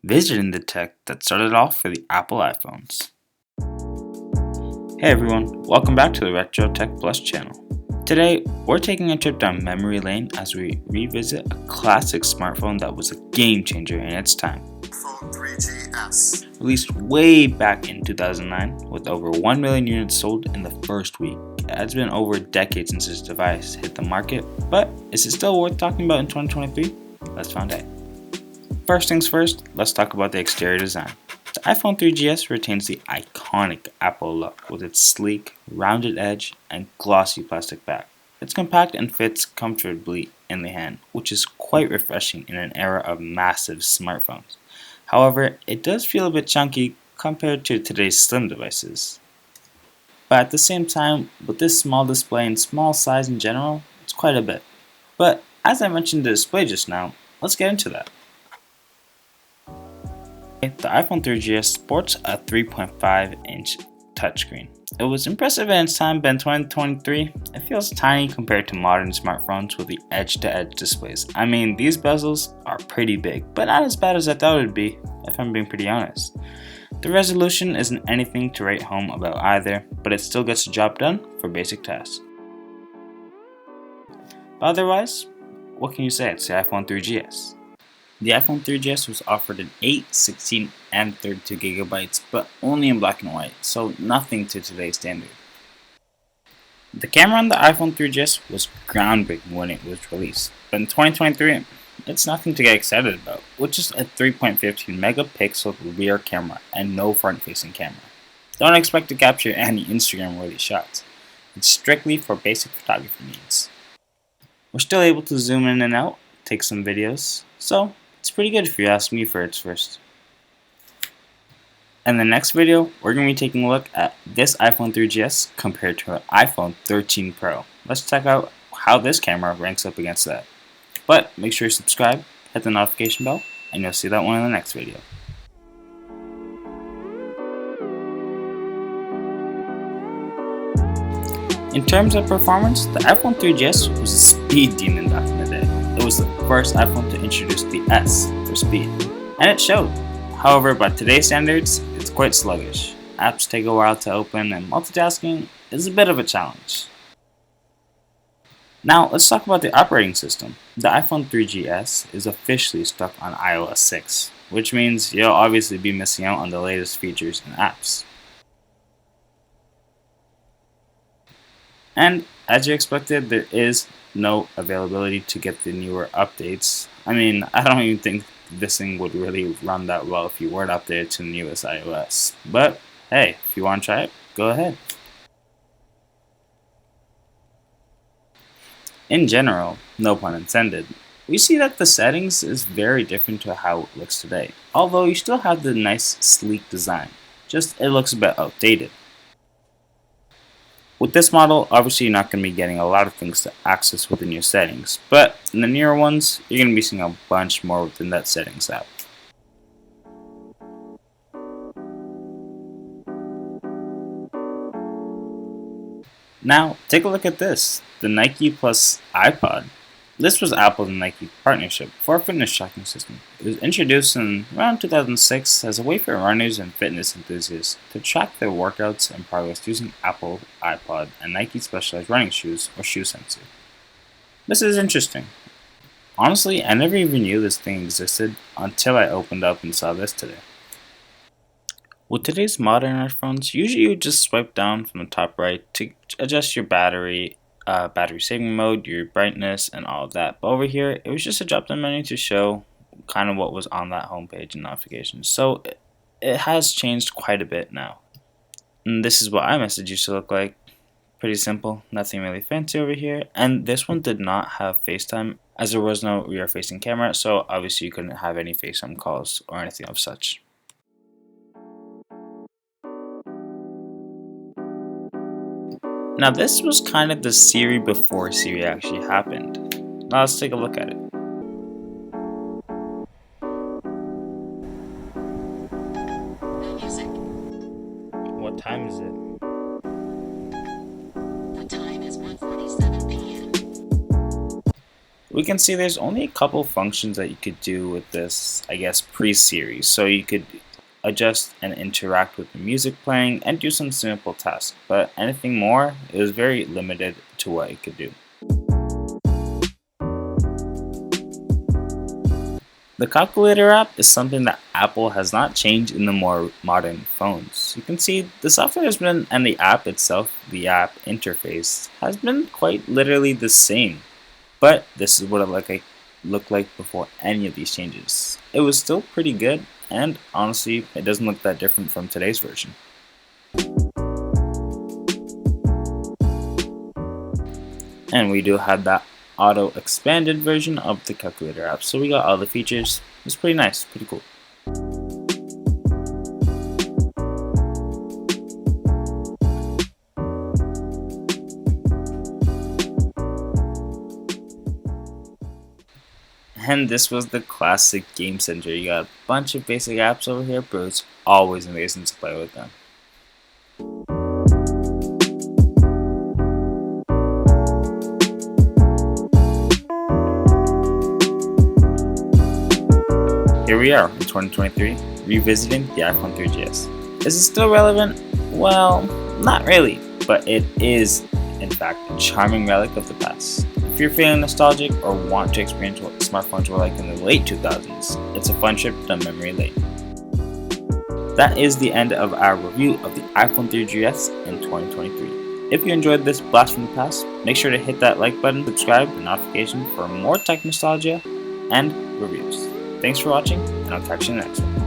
visiting the tech that started off for the Apple iPhones. Hey everyone, welcome back to the Retro Tech Plus channel. Today, we're taking a trip down memory lane as we revisit a classic smartphone that was a game changer in its time. iPhone 3GS. Released way back in 2009 with over 1 million units sold in the first week. It's been over a decade since this device hit the market, but is it still worth talking about in 2023? Let's find out. First things first, let's talk about the exterior design. The iPhone 3GS retains the iconic Apple look with its sleek, rounded edge and glossy plastic back. It's compact and fits comfortably in the hand, which is quite refreshing in an era of massive smartphones. However, it does feel a bit chunky compared to today's slim devices. But at the same time, with this small display and small size in general, it's quite a bit. But as I mentioned the display just now, let's get into that. The iPhone 3GS sports a 3.5-inch touchscreen. It was impressive in its time, but in 2023, it feels tiny compared to modern smartphones with the edge-to-edge displays. I mean, these bezels are pretty big, but not as bad as I thought it would be, if I'm being pretty honest. The resolution isn't anything to write home about either, but it still gets the job done for basic tasks. But otherwise, what can you say? It's the iPhone 3GS. The iPhone 3GS was offered in 8, 16, and 32GB, but only in black and white, so nothing to today's standard. The camera on the iPhone 3GS was groundbreaking when it was released, but in 2023, it's nothing to get excited about, with just a 3.15 megapixel rear camera and no front-facing camera. Don't expect to capture any Instagram-worthy shots. It's strictly for basic photography needs. We're still able to zoom in and out, take some videos, so it's pretty good if you ask me for its first. In the next video, we're going to be taking a look at this iPhone 3GS compared to an iPhone 13 Pro. Let's check out how this camera ranks up against that. But make sure you subscribe, hit the notification bell, and you'll see that one in the next video. In terms of performance, the iPhone 3GS was a speed demon back in the day. It was the first iPhone to introduce the S for speed, and it showed. However, by today's standards, it's quite sluggish. Apps take a while to open, and multitasking is a bit of a challenge. Now, let's talk about the operating system. The iPhone 3GS is officially stuck on iOS 6, which means you'll obviously be missing out on the latest features and apps. And as you expected, there is no availability to get the newer updates. I mean, I don't even think this thing would really run that well if you weren't updated to the newest iOS. But hey, if you want to try it, go ahead. In general, no pun intended, we see that the settings is very different to how it looks today. Although you still have the nice sleek design, just it looks a bit outdated. With this model, obviously you're not going to be getting a lot of things to access within your settings, but in the newer ones, you're going to be seeing a bunch more within that settings app. Now, take a look at this, the Nike plus iPod. This was Apple's and Nike partnership for a fitness tracking system. It was introduced in around 2006 as a way for runners and fitness enthusiasts to track their workouts and progress using Apple, iPod, and Nike specialized running shoes or shoe sensor. This is interesting. Honestly, I never even knew this thing existed until I opened up and saw this today. With today's modern iPhones, usually you just swipe down from the top right to adjust your battery saving mode, your brightness, and all of that. But over here, it was just a drop-down menu to show kind of what was on that homepage and notifications. So it has changed quite a bit now. And this is what iMessage used to look like. Pretty simple, nothing really fancy over here. And this one did not have FaceTime, as there was no rear-facing camera, so obviously you couldn't have any FaceTime calls or anything of such. Now this was kind of the Siri before Siri actually happened. Now let's take a look at it. Music. What time is it? The time is 1:47 p.m. we can see there's only a couple functions that you could do with this, I guess, pre-series. So you could adjust and interact with the music playing and do some simple tasks, but anything more, it was very limited to what it could do. The calculator app is something that Apple has not changed in the more modern phones. You can see the software has been, and the app itself, the app interface, has been quite literally the same. But this is what it looked like before any of these changes. It was still pretty good, and honestly, it doesn't look that different from today's version. And we do have that auto expanded version of the calculator app, so we got all the features. It's pretty nice, pretty cool. And this was the classic Game Center. You got a bunch of basic apps over here, but it's always amazing to play with them. Here we are in 2023, revisiting the iPhone 3GS. Is it still relevant? Well, not really, but it is, in fact, a charming relic of the past. If you're feeling nostalgic or want to experience what smartphones were like in the late 2000s, it's a fun trip down memory lane. That is the end of our review of the iPhone 3GS in 2023. If you enjoyed this blast from the past, make sure to hit that like button, subscribe, and notification for more tech nostalgia and reviews. Thanks for watching, and I'll catch you in the next one.